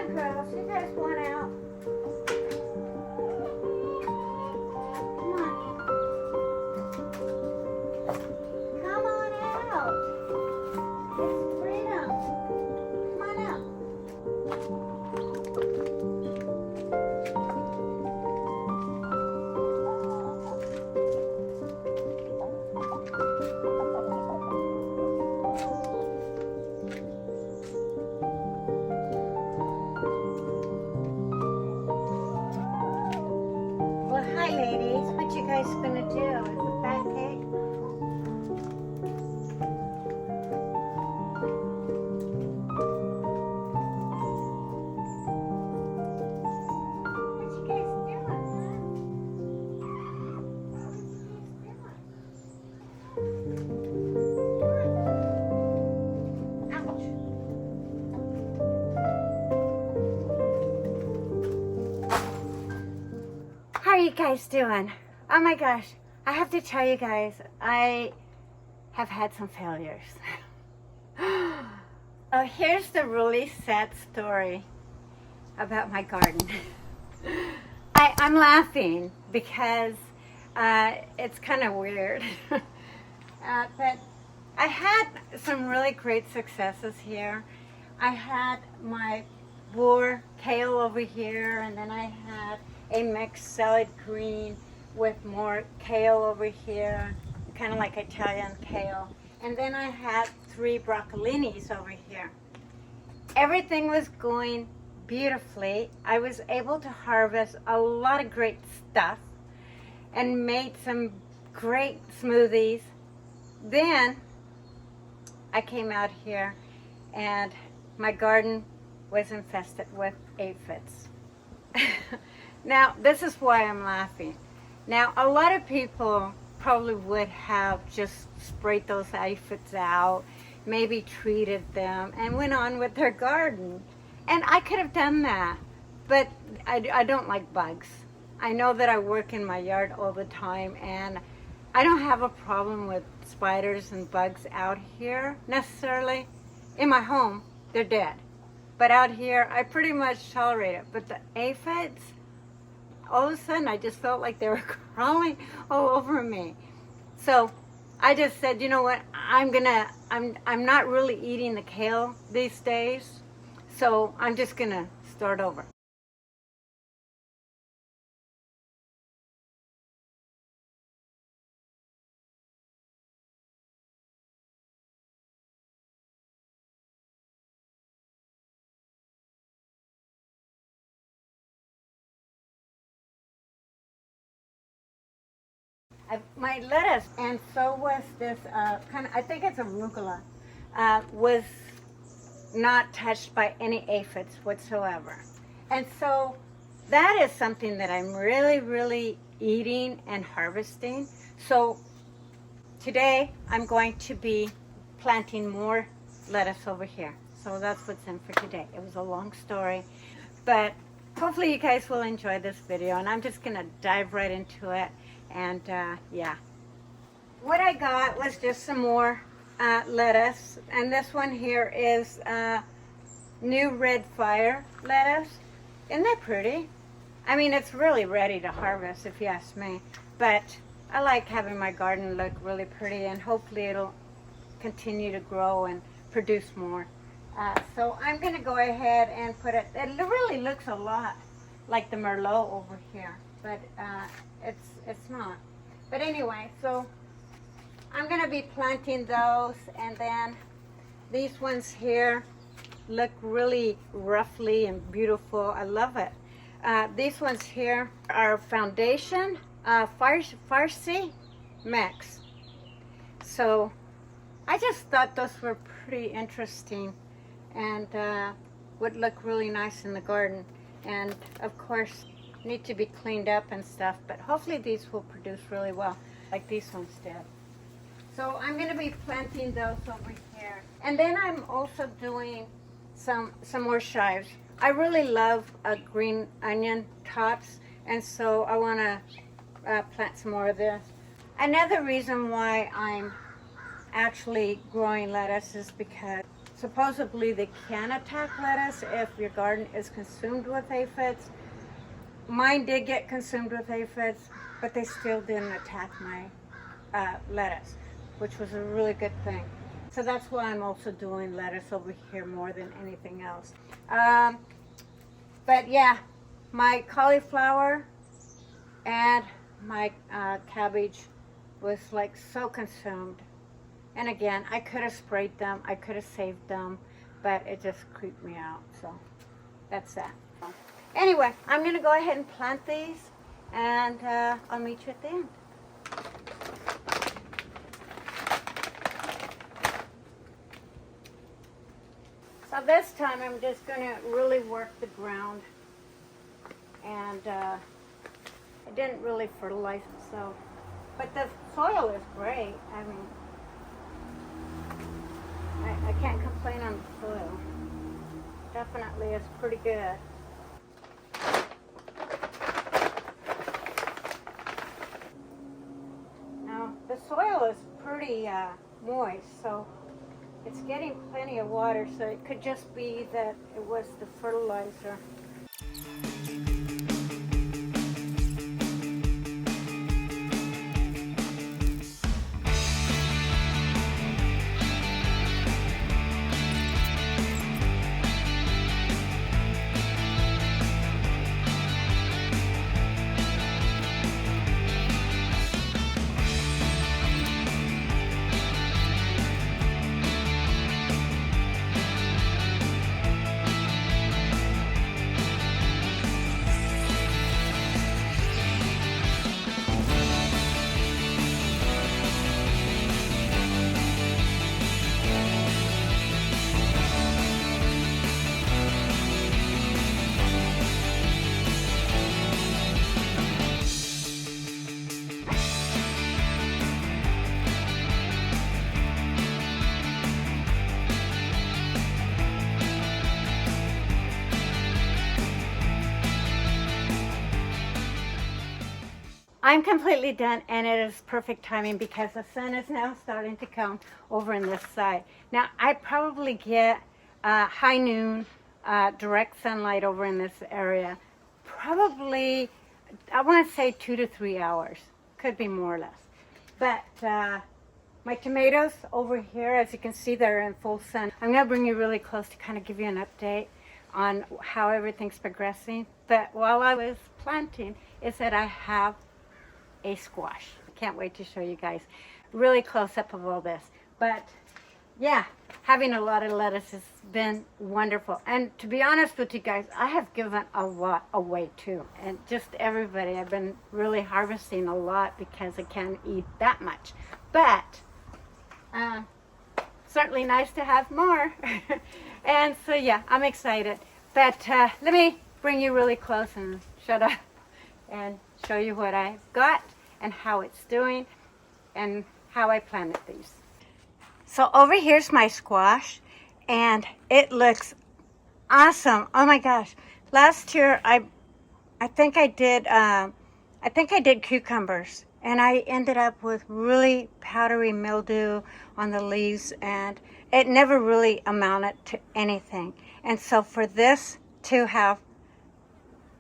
on, girls. You guys want out? Come on. Come on out. It's freedom. Come on out. Well, hi, ladies. What you guys gonna do? Is it bad cake? What you guys doing, huh? Ouch. How are you guys doing? Oh my gosh, I have to tell you guys, I have had some failures. Oh, here's the really sad story about my garden. I'm laughing because it's kind of weird. But I had some really great successes here. I had my RedBor Kale over here, and then I had a mixed salad green with more kale over here, kind of like Italian kale. And then I had 3 broccolinis over here. Everything was going beautifully. I was able to harvest a lot of great stuff and made some great smoothies. Then I came out here and my garden was infested with aphids. Now, this is why I'm laughing. Now, a lot of people probably would have just sprayed those aphids out, maybe treated them, and went on with their garden. And I could have done that, but I don't like bugs. I know that I work in my yard all the time, and I don't have a problem with spiders and bugs out here necessarily. In my home, they're dead. But out here, I pretty much tolerate it. But the aphids, all of a sudden, I just felt like they were crawling all over me. So I just said, you know what, I'm not really eating the kale these days, so I'm just gonna start over. My lettuce, and so was this I think it's arugula, was not touched by any aphids whatsoever. And so that is something that I'm really eating and harvesting. So today I'm going to be planting more lettuce over here. So that's what's in for today. It was a long story, but hopefully you guys will enjoy this video, and I'm just gonna dive right into it. And yeah, what I got was just some more lettuce, and this one here is new red fire lettuce. Isn't that pretty? I mean, it's really ready to harvest if you ask me, but I like having my garden look really pretty, and hopefully it'll continue to grow and produce more. So I'm going to go ahead and put it really looks a lot like the Merlot over here, but it's not. But anyway, so I'm going to be planting those, and then these ones here look really roughly and beautiful. I love it. These ones here are foundation Farsi mix. So I just thought those were pretty interesting and would look really nice in the garden. And of course, need to be cleaned up and stuff, but hopefully these will produce really well, like these ones did. So I'm going to be planting those over here. And then I'm also doing some more chives. I really love green onion tops, and so I want to plant some more of this. Another reason why I'm actually growing lettuce is because supposedly they can attack lettuce if your garden is consumed with aphids. Mine did get consumed with aphids, but they still didn't attack my lettuce, which was a really good thing. So that's why I'm also doing lettuce over here more than anything else. But yeah, my cauliflower and my cabbage was like so consumed. And again, I could have sprayed them, I could have saved them, but it just creeped me out. So that's that. Anyway, I'm going to go ahead and plant these, and I'll meet you at the end. So this time I'm just going to really work the ground, and I didn't really fertilize myself, but the soil is great. I mean, I can't complain on the soil. Definitely is pretty good. Now the soil is pretty moist, so it's getting plenty of water, so it could just be that it was the fertilizer. I'm completely done, and it is perfect timing because the sun is now starting to come over in this side. Now, I probably get high noon direct sunlight over in this area. Probably, I want to say 2 to 3 hours. Could be more or less. But my tomatoes over here, as you can see, they're in full sun. I'm going to bring you really close to kind of give you an update on how everything's progressing. But while I was planting, is that I have a squash. I can't wait to show you guys really close up of all this. But yeah, having a lot of lettuce has been wonderful. And to be honest with you guys, I have given a lot away too. And just everybody, I've been really harvesting a lot because I can't eat that much. But certainly nice to have more. And so yeah, I'm excited. But let me bring you really close and shut up and show you what I've got and how it's doing and how I planted these. So over here's my squash, and it looks awesome. Oh my gosh. Last year I think I did cucumbers, and I ended up with really powdery mildew on the leaves, and it never really amounted to anything. And so for this to have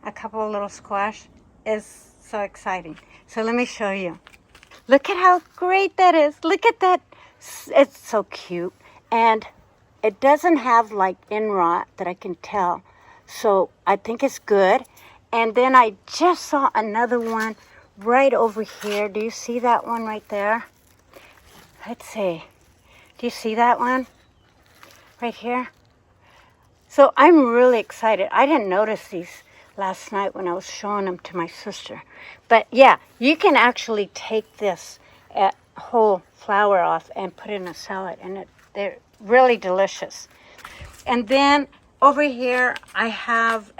a couple of little squash is so exciting. So let me show you. Look at how great that is. Look at that. It's so cute. And it doesn't have like in rot that I can tell. So I think it's good. And then I just saw another one right over here. Do you see that one right there? Let's see. Do you see that one? Right here? So I'm really excited. I didn't notice these last night when I was showing them to my sister. But yeah, you can actually take this whole flower off and put it in a salad, and they're really delicious. And then over here I have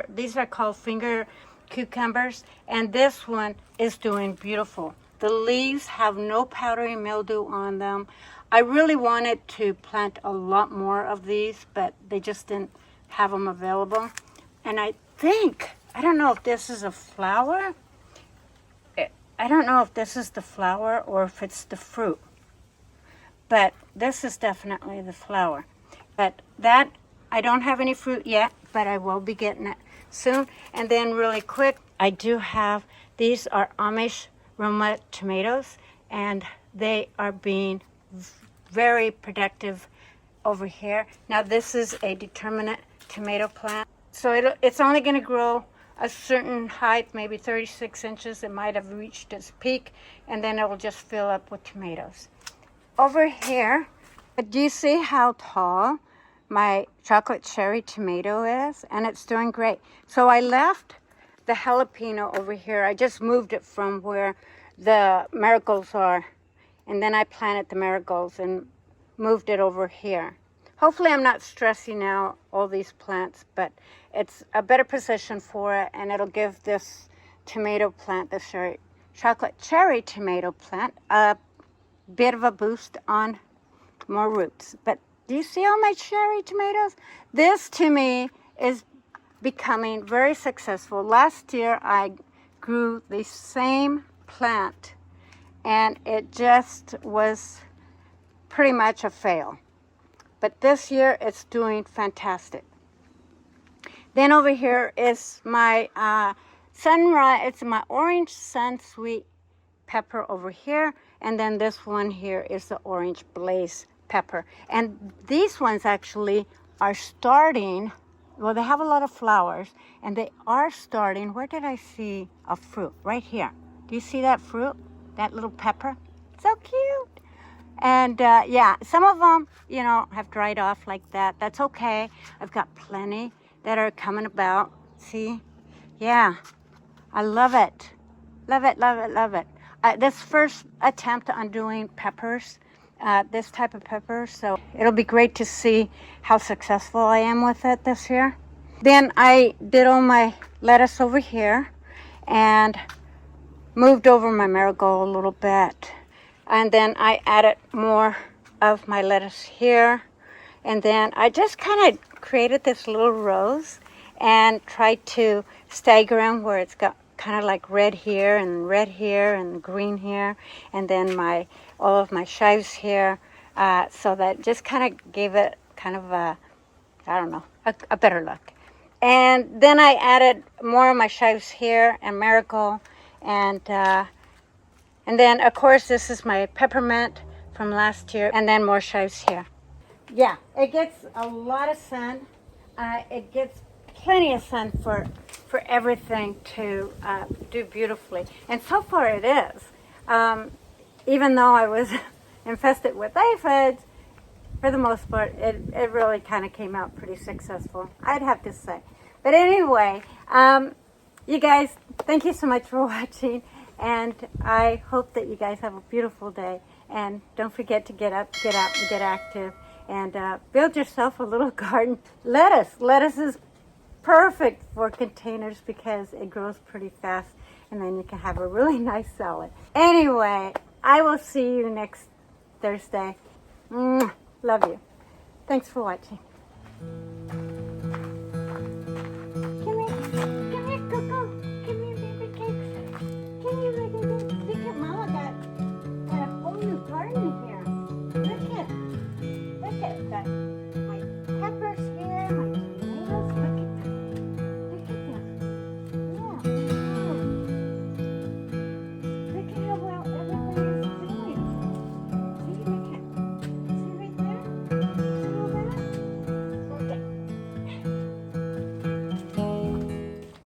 these are called finger cucumbers, and this one is doing beautiful. The leaves have no powdery mildew on them. I really wanted to plant a lot more of these, but they just didn't have them available. And I don't know if this is a flower. I don't know if this is the flower or if it's the fruit. but this is definitely the flower. But that, I don't have any fruit yet, but I will be getting it soon. And then really quick, I do have, these are Amish Roma tomatoes, and they are being very productive over here. Now this is a determinate tomato plant. So it's only going to grow a certain height, maybe 36 inches. It might have reached its peak, and then it will just fill up with tomatoes. Over here, do you see how tall my chocolate cherry tomato is? And it's doing great. So I left the jalapeno over here. I just moved it from where the marigolds are, and then I planted the marigolds and moved it over here. Hopefully I'm not stressing out all these plants, but it's a better position for it, and it'll give this tomato plant, this chocolate cherry tomato plant, a bit of a boost on more roots. But do you see all my cherry tomatoes? This to me is becoming very successful. Last year I grew the same plant and it just was pretty much a fail. But this year it's doing fantastic. Then over here is my sunrise, it's my orange sun sweet pepper over here. And then this one here is the orange blaze pepper. And these ones actually are starting, well, they have a lot of flowers, and they are starting, where did I see a fruit? Right here. Do you see that fruit? That little pepper? So cute. And yeah, some of them, you know, have dried off like that. That's okay. I've got plenty that are coming about. See? Yeah. I love it. Love it, love it, love it. This first attempt on doing peppers, this type of pepper, so it'll be great to see how successful I am with it this year. Then I did all my lettuce over here and moved over my marigold a little bit. And then I added more of my lettuce here. And then I just kind of created this little rows and tried to stagger them where it's got kind of like red here and green here, and then all of my chives here, so that just kind of gave it kind of a, I don't know, a better look. And then I added more of my chives here and marigold, and then of course this is my peppermint from last year, and then more chives here. Yeah, it gets a lot of sun. It gets plenty of sun for everything to do beautifully. And so far it is. Even though I was infested with aphids, for the most part, it really kind of came out pretty successful, I'd have to say. But anyway, you guys, thank you so much for watching. And I hope that you guys have a beautiful day. And don't forget to get up, get out, and get active. And build yourself a little garden. Lettuce is perfect for containers because it grows pretty fast, and then you can have a really nice salad. Anyway, I will see you next Thursday. Love you. Thanks for watching.